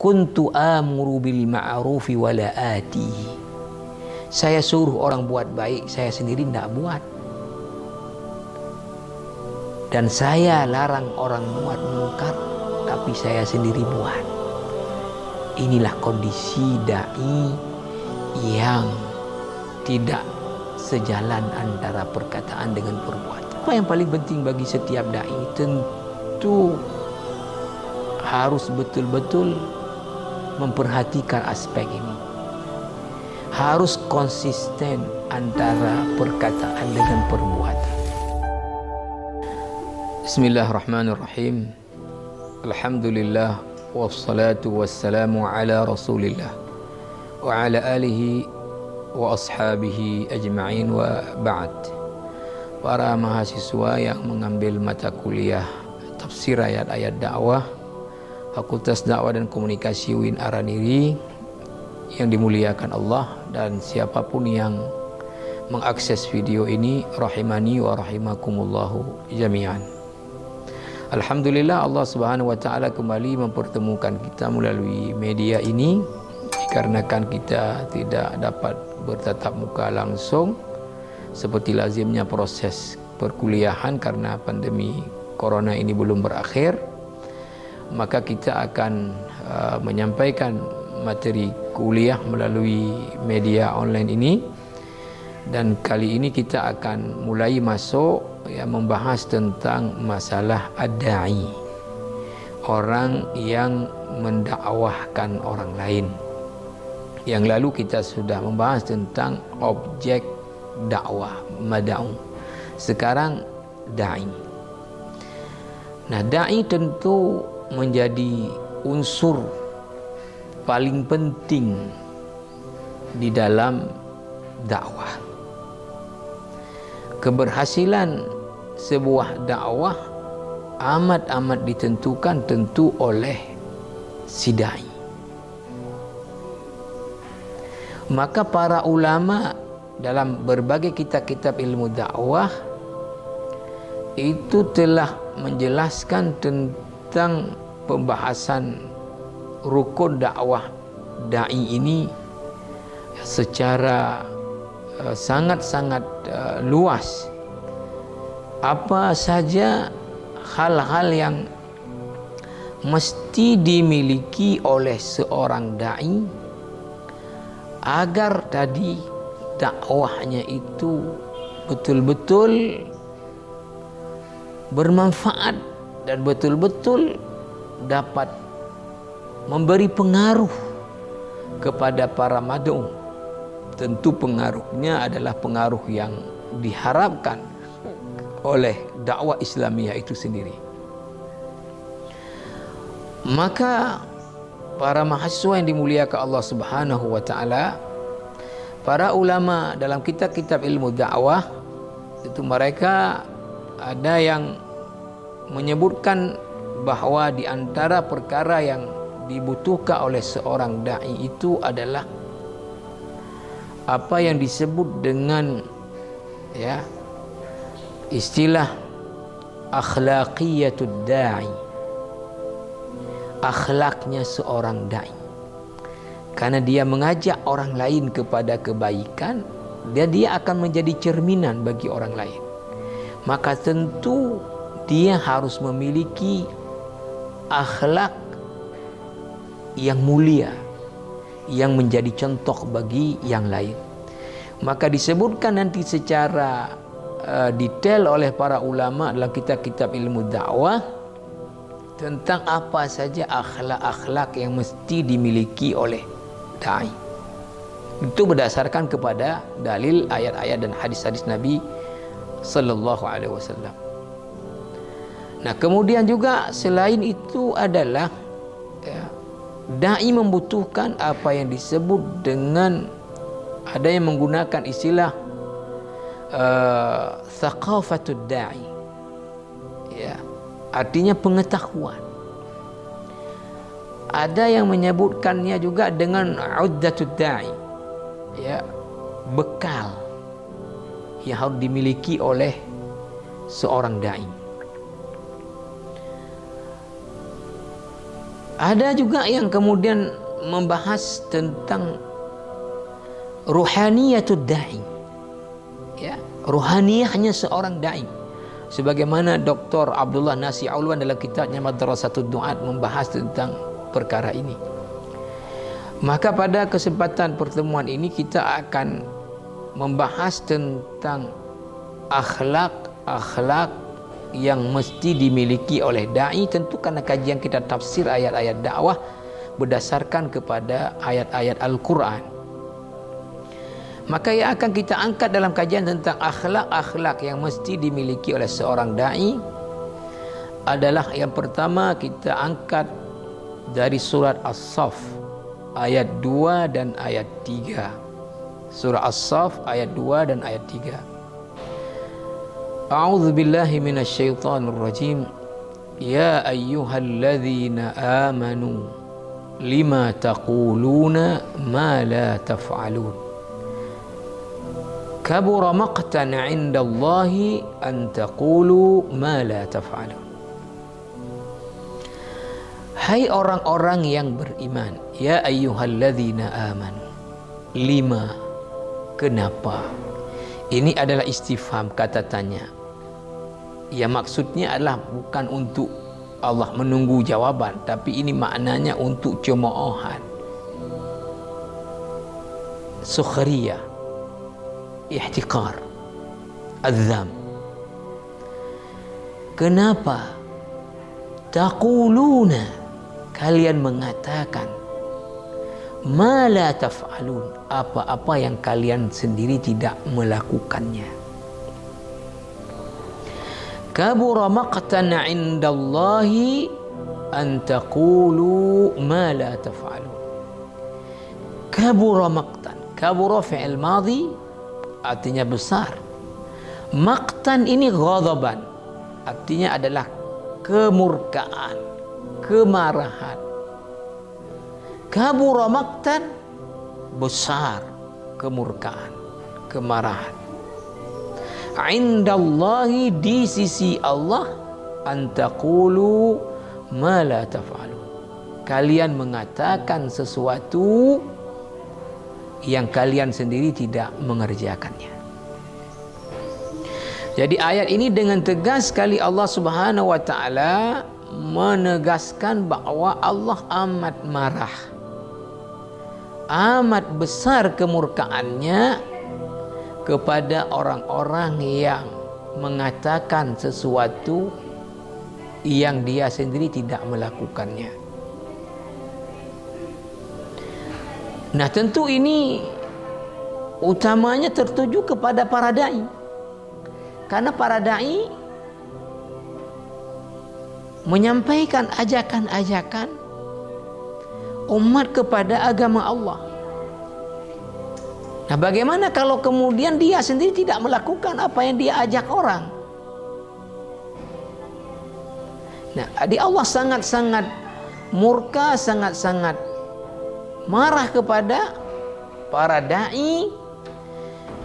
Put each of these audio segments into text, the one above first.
kuntu amuru bil ma'rufi wa la atihi. Saya suruh orang buat baik, saya sendiri tidak buat. Dan saya larang orang buat mungkar, tapi saya sendiri buat. Inilah kondisi dai yang tidak sejalan antara perkataan dengan perbuatan. Apa yang paling penting bagi setiap dai? Tentu harus betul-betul memperhatikan aspek ini. Harus konsisten antara perkataan dengan perbuatan. Bismillahirrahmanirrahim. Alhamdulillah wassalatu wassalamu ala Rasulillah wa ala alihi wa ashabihi ajma'in wa ba'd. Para mahasiswa yang mengambil mata kuliah tafsir ayat-ayat dakwah Fakultas Dakwah dan Komunikasi UIN Araniri yang dimuliakan Allah, dan siapapun yang mengakses video ini, rahimani wa rahimakumullahu jami'an. Alhamdulillah, Allah Subhanahu wa taala kembali mempertemukan kita melalui media ini dikarenakan kita tidak dapat bertatap muka langsung seperti lazimnya proses perkuliahan karena pandemi corona ini belum berakhir. Maka kita akan menyampaikan materi kuliah melalui media online ini, dan kali ini kita akan mulai masuk membahas tentang masalah ad-da'i, orang yang mendakwahkan orang lain. Yang lalu kita sudah membahas tentang objek dakwah, mad'u. Sekarang da'i. Nah, da'i tentu menjadi unsur paling penting di dalam dakwah. Keberhasilan sebuah dakwah amat ditentukan tentu oleh si dai. Maka para ulama dalam berbagai kitab-kitab ilmu dakwah itu telah menjelaskan tentang pembahasan rukun dakwah dai ini secara sangat-sangat luas. Apa saja hal-hal yang mesti dimiliki oleh seorang dai agar tadi dakwahnya itu betul-betul bermanfaat dan betul-betul dapat memberi pengaruh kepada para mad'u. Tentu pengaruhnya adalah pengaruh yang diharapkan oleh dakwah Islamiyah itu sendiri. Maka para mahasiswa yang dimuliakan Allah Subhanahu wa taala, para ulama dalam kitab-kitab ilmu dakwah itu mereka ada yang menyebutkan bahwa di antara perkara yang dibutuhkan oleh seorang dai itu adalah apa yang disebut dengan istilah akhlaqiyatud da'i, akhlaknya seorang dai. Karena dia mengajak orang lain kepada kebaikan, dia akan menjadi cerminan bagi orang lain. Maka tentu dia harus memiliki akhlak yang mulia, yang menjadi contoh bagi yang lain. Maka disebutkan nanti secara detail oleh para ulama dalam kitab-kitab ilmu dakwah tentang apa saja akhlak-akhlak yang mesti dimiliki oleh dai. Itu berdasarkan kepada dalil ayat-ayat dan hadis-hadis Nabi Sallallahu Alaihi Wasallam. Nah, kemudian juga selain itu adalah dai membutuhkan apa yang disebut dengan, ada yang menggunakan istilah thaqafatud da'i, artinya pengetahuan. Ada yang menyebutkannya juga dengan uddatud da'i, bekal yang harus dimiliki oleh seorang dai. Ada juga yang kemudian membahas tentang ruhaniyatud da'i, ya, ruhaniyahnya seorang da'i. Sebagaimana Dr. Abdullah Nasi Aulwan dalam kitabnya Madrasatud Du'at membahas tentang perkara ini. Maka pada kesempatan pertemuan ini kita akan membahas tentang akhlak yang mesti dimiliki oleh da'i, tentu karena kajian kita tafsir ayat-ayat dakwah berdasarkan kepada ayat-ayat Al-Quran. Maka yang akan kita angkat dalam kajian tentang akhlak yang mesti dimiliki oleh seorang da'i adalah yang pertama kita angkat dari surat As-Saff ayat 2 dan ayat 3. Surah As-Saff ayat 2 dan ayat 3. A'udzu billahi minasyaitonir rajim. Ya ayyuhalladzina amanu lima taquluna ma la taf'alun. Kabura maqtan 'indallahi an taqulu ma la taf'alun. Hai orang-orang yang beriman, ya ayyuhalladzina amanu. Lima, kenapa? Ini adalah istifham, kata tanya. Ya, maksudnya adalah bukan untuk Allah menunggu jawaban, tapi ini maknanya untuk cemoohan, sukhriyah, ihtiqar, azam. Kenapa? Taquluna, kalian mengatakan, ma la taf'alun, apa-apa yang kalian sendiri tidak melakukannya. Kabura maqtan 'indallahi an taqulu ma la taf'alun. Kabura maqtan, kabura fi'il madhi artinya besar. Maqtan ini ghadaban, artinya adalah kemurkaan, kemarahan. Kabura maqtan, besar kemurkaan, kemarahan. Indallahi, di sisi Allah, antaqulu ma la taf'alun, kalian mengatakan sesuatu yang kalian sendiri tidak mengerjakannya. Jadi ayat ini dengan tegas sekali Allah Subhanahu wa taala menegaskan bahwa Allah amat marah, amat besar kemurkaannya kepada orang-orang yang mengatakan sesuatu yang dia sendiri tidak melakukannya. Nah, tentu ini utamanya tertuju kepada para da'i, karena para da'i menyampaikan ajakan-ajakan umat kepada agama Allah. Nah, bagaimana kalau kemudian dia sendiri tidak melakukan apa yang dia ajak orang? Nah, Allah sangat-sangat murka, sangat-sangat marah kepada para da'i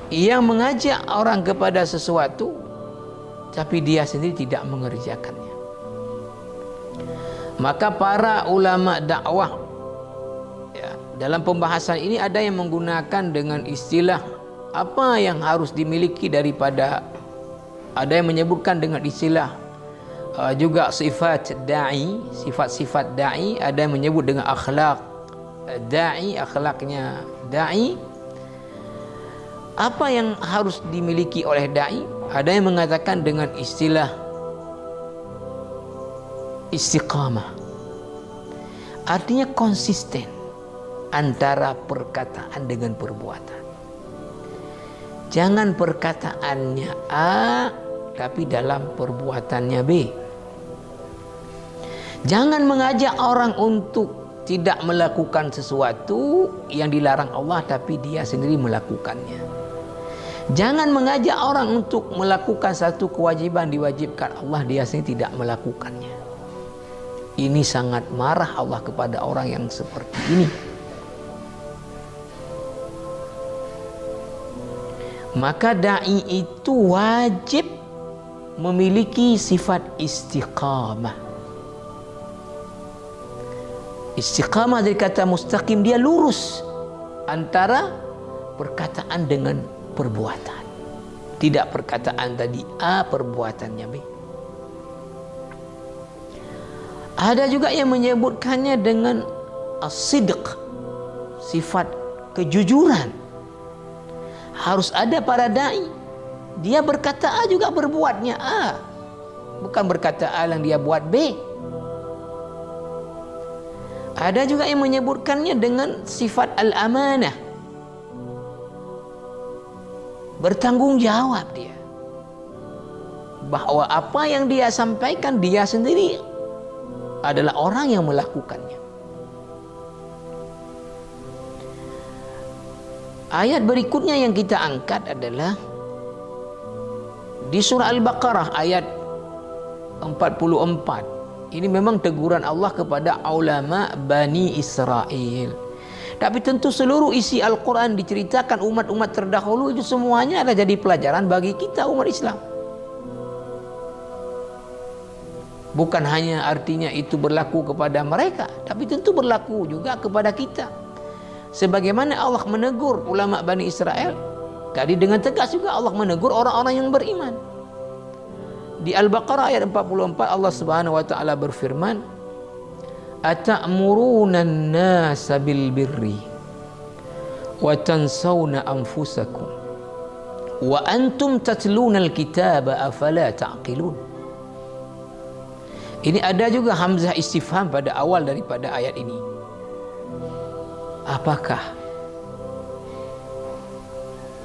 yang mengajak orang kepada sesuatu tapi dia sendiri tidak mengerjakannya. Maka para ulama dakwah, dalam pembahasan ini ada yang menggunakan dengan istilah apa yang harus dimiliki daripada, ada yang menyebutkan dengan istilah juga sifat da'i, sifat-sifat da'i, ada yang menyebut dengan akhlak da'i, akhlaknya da'i. Apa yang harus dimiliki oleh da'i? Ada yang mengatakan dengan istilah istiqamah, artinya konsisten antara perkataan dengan perbuatan. Jangan perkataannya A tapi dalam perbuatannya B. Jangan mengajak orang untuk tidak melakukan sesuatu yang dilarang Allah tapi dia sendiri melakukannya. Jangan mengajak orang untuk melakukan satu kewajiban diwajibkan Allah, dia sendiri tidak melakukannya. Ini sangat marah Allah kepada orang yang seperti ini. Maka da'i itu wajib memiliki sifat istiqamah. Istiqamah dari kata mustaqim, dia lurus antara perkataan dengan perbuatan. Tidak perkataan tadi A, perbuatannya B. Ada juga yang menyebutkannya dengan as-sidq, sifat kejujuran. Harus ada para dai, dia berkata A juga berbuatnya A, bukan berkata A yang dia buat B. Ada juga yang menyebutkannya dengan sifat al-amanah, bertanggung jawab dia, bahwa apa yang dia sampaikan dia sendiri adalah orang yang melakukannya. Ayat berikutnya yang kita angkat adalah di surah Al-Baqarah ayat 44. Ini memang teguran Allah kepada ulama Bani Israel. Tapi tentu seluruh isi Al-Quran diceritakan umat-umat terdahulu itu semuanya adalah jadi pelajaran bagi kita umat Islam. Bukan hanya artinya itu berlaku kepada mereka, tapi tentu berlaku juga kepada kita. Sebagaimana Allah menegur ulama Bani Israel, tadi dengan tegas juga Allah menegur orang-orang yang beriman. Di Al-Baqarah ayat 44 Allah Subhanahu wa taala berfirman, "Ata'muruna an-nasa bil birri wa tansawna anfusakum wa antum tatluna al-kitaba afala ta'qilun." Ini ada juga hamzah istifham pada awal daripada ayat ini. Apakah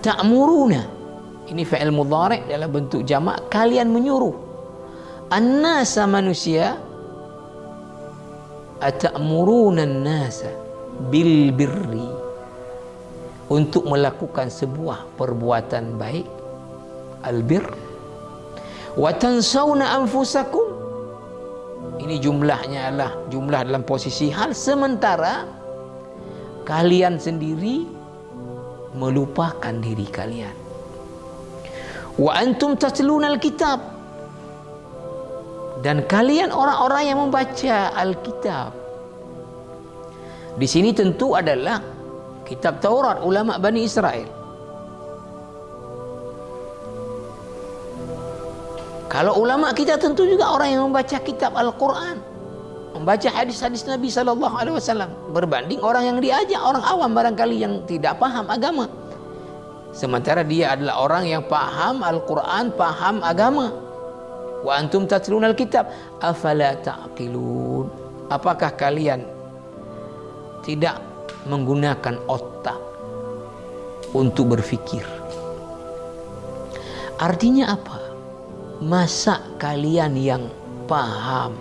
ta'muruna, ini fi'il mudhari' dalam bentuk jamak, kalian menyuruh an-nasa, manusia, ata'muruna an-nasa bil birri, untuk melakukan sebuah perbuatan baik, albir, wa tansawna anfusakum, ini jumlahnya adalah jumlah dalam posisi hal, sementara kalian sendiri melupakan diri kalian. Wa antum tatluna al-kitab, dan kalian orang-orang yang membaca Alkitab. Di sini tentu adalah kitab Taurat ulama Bani Israel. Kalau ulama kita tentu juga orang yang membaca kitab Al-Quran, membaca hadis-hadis Nabi SAW, berbanding orang yang diajak, orang awam barangkali yang tidak paham agama. Sementara dia adalah orang yang paham Al-Quran, paham agama. Wa antum tatluna al-kitab afala ta'qilun, apakah kalian tidak menggunakan otak untuk berfikir? Artinya apa? Masa kalian yang paham,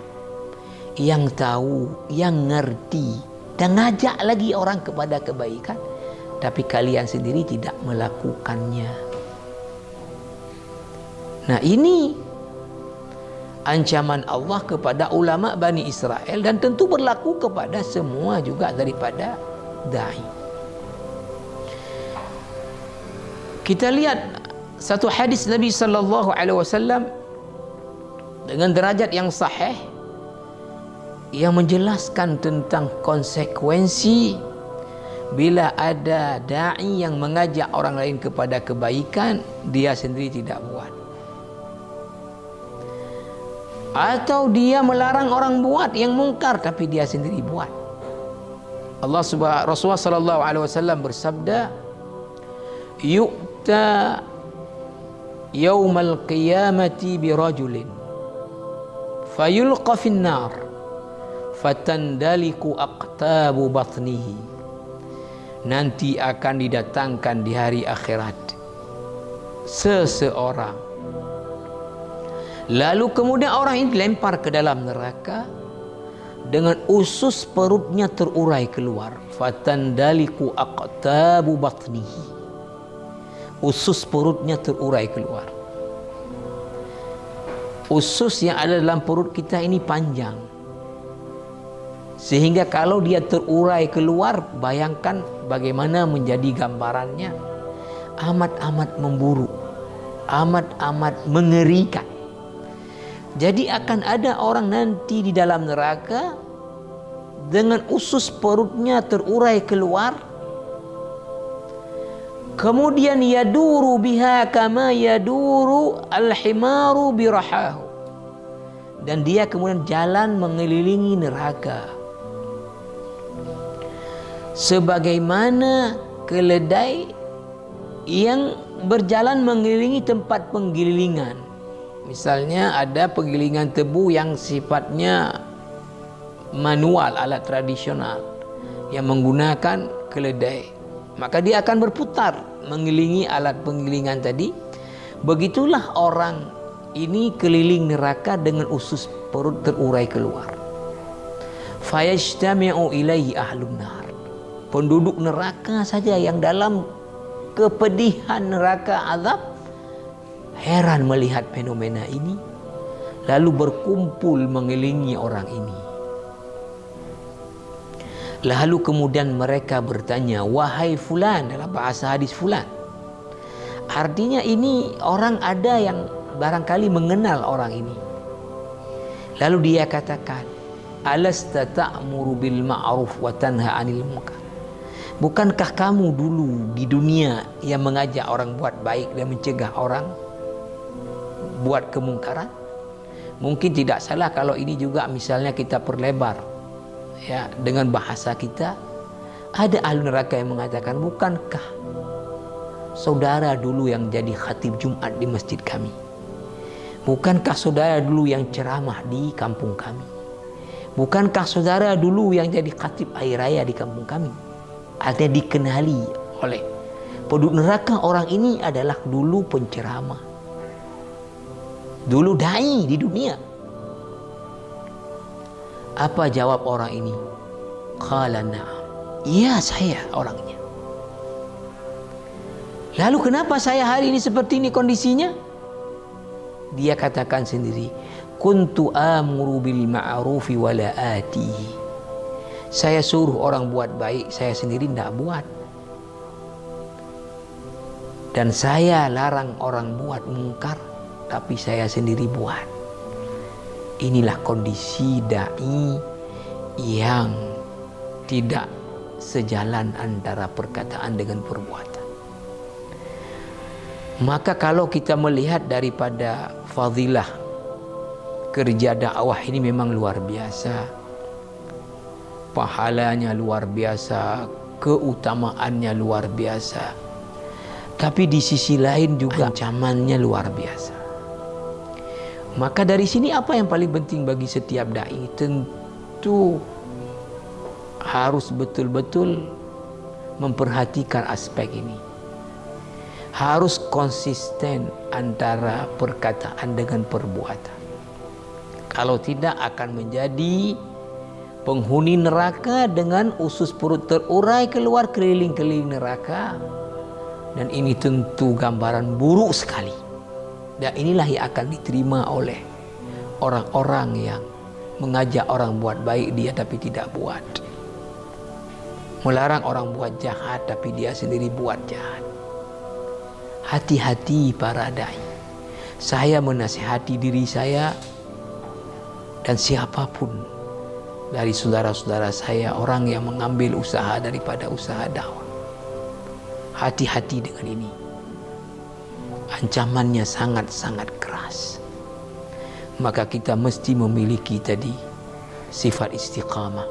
yang tahu, yang ngerti, dan ngajak lagi orang kepada kebaikan, tapi kalian sendiri tidak melakukannya? Nah, ini ancaman Allah kepada ulama Bani Israel, dan tentu berlaku kepada semua juga daripada dai. Kita lihat satu hadis Nabi sallallahu alaihi wasallam dengan derajat yang sahih yang menjelaskan tentang konsekuensi bila ada dai yang mengajak orang lain kepada kebaikan, dia sendiri tidak buat, atau dia melarang orang buat yang mungkar tapi dia sendiri buat. Rasulullah sallallahu alaihi wasallam bersabda, "Yu'ta yaumal qiyamati bi rajulin fayulqa fin nar fatandaliku aqtabu batnihi." Nanti akan didatangkan di hari akhirat seseorang, lalu kemudian orang ini dilempar ke dalam neraka dengan usus perutnya terurai keluar. Fatandaliku aqtabu batnihi, usus perutnya terurai keluar. Usus yang ada dalam perut kita ini panjang, sehingga kalau dia terurai keluar, bayangkan bagaimana menjadi gambarannya. Amat-amat memburuk, amat-amat mengerikan. Jadi akan ada orang nanti di dalam neraka dengan usus perutnya terurai keluar, kemudian yaduru biha kama yaduru al-himaru birahahu, dan dia kemudian jalan mengelilingi neraka sebagaimana keledai yang berjalan mengelilingi tempat penggilingan. Misalnya ada penggilingan tebu yang sifatnya manual, alat tradisional yang menggunakan keledai, maka dia akan berputar mengelilingi alat penggilingan tadi. Begitulah orang ini keliling neraka dengan usus perut terurai keluar. Fayajtami'u ilaihi ahlun nar, penduduk neraka saja yang dalam kepedihan neraka azab heran melihat fenomena ini, lalu berkumpul mengelilingi orang ini. Lalu kemudian mereka bertanya, wahai fulan, dalam bahasa hadis fulan. Artinya ini orang ada yang barangkali mengenal orang ini. Lalu dia katakan, alasta ta'muru bil ma'ruf wa tanha 'anil munkar. Bukankah kamu dulu di dunia yang mengajak orang buat baik dan mencegah orang buat kemungkaran? Mungkin tidak salah kalau ini juga misalnya kita perlebar ya dengan bahasa kita. Ada ahli neraka yang mengatakan, bukankah saudara dulu yang jadi khatib Jumat di masjid kami? Bukankah saudara dulu yang ceramah di kampung kami? Bukankah saudara dulu yang jadi khatib air raya di kampung kami? Artinya dikenali oleh penduduk neraka, orang ini adalah dulu penceramah, dulu dai di dunia. Apa jawab orang ini? Qala na'am, iya saya orangnya. Lalu kenapa saya hari ini seperti ini kondisinya? Dia katakan sendiri, kuntu amuru bil ma'rufi wa la atihi. Saya suruh orang buat baik, saya sendiri tidak buat. Dan saya larang orang buat mungkar, tapi saya sendiri buat. Inilah kondisi dai yang tidak sejalan antara perkataan dengan perbuatan. Maka kalau kita melihat daripada fadilah kerja dakwah ini memang luar biasa. Pahalanya luar biasa, keutamaannya luar biasa. Tapi di sisi lain juga ancamannya luar biasa. Maka dari sini apa yang paling penting bagi setiap dai? Tentu harus betul-betul memperhatikan aspek ini. Harus konsisten antara perkataan dengan perbuatan. Kalau tidak akan menjadi penghuni neraka dengan usus perut terurai keluar keliling-keliling neraka. Dan ini tentu gambaran buruk sekali. Dan inilah yang akan diterima oleh orang-orang yang mengajak orang buat baik dia tapi tidak buat. Melarang orang buat jahat tapi dia sendiri buat jahat. Hati-hati para dai. Saya menasihati diri saya dan siapapun dari saudara-saudara saya, orang yang mengambil usaha daripada usaha dakwah. Hati-hati dengan ini. Ancamannya sangat-sangat keras. Maka kita mesti memiliki tadi sifat istiqamah,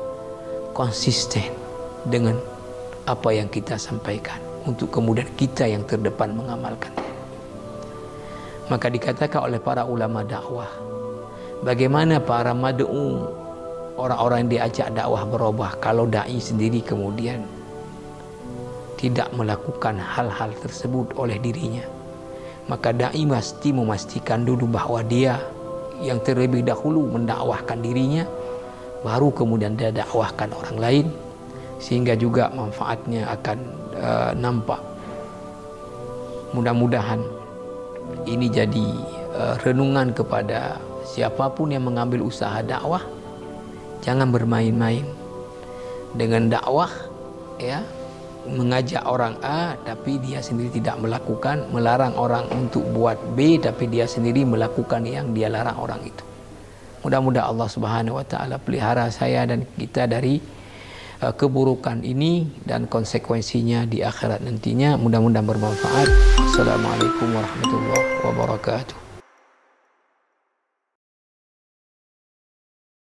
konsisten dengan apa yang kita sampaikan, untuk kemudian kita yang terdepan mengamalkan. Maka dikatakan oleh para ulama dakwah, bagaimana para mad'u, orang-orang yang diajak dakwah berubah, kalau dai sendiri kemudian tidak melakukan hal-hal tersebut oleh dirinya. Maka dai mesti memastikan dulu bahwa dia yang terlebih dahulu mendakwahkan dirinya, baru kemudian dia dakwahkan orang lain, sehingga juga manfaatnya akan nampak. Mudah-mudahan ini jadi renungan kepada siapapun yang mengambil usaha dakwah. Jangan bermain-main dengan dakwah, ya, mengajak orang A tapi dia sendiri tidak melakukan, melarang orang untuk buat B tapi dia sendiri melakukan yang dia larang orang itu. Mudah-mudahan Allah Subhanahu wa taala pelihara saya dan kita dari keburukan ini dan konsekuensinya di akhirat nantinya. Mudah-mudahan bermanfaat. Assalamualaikum warahmatullahi wabarakatuh.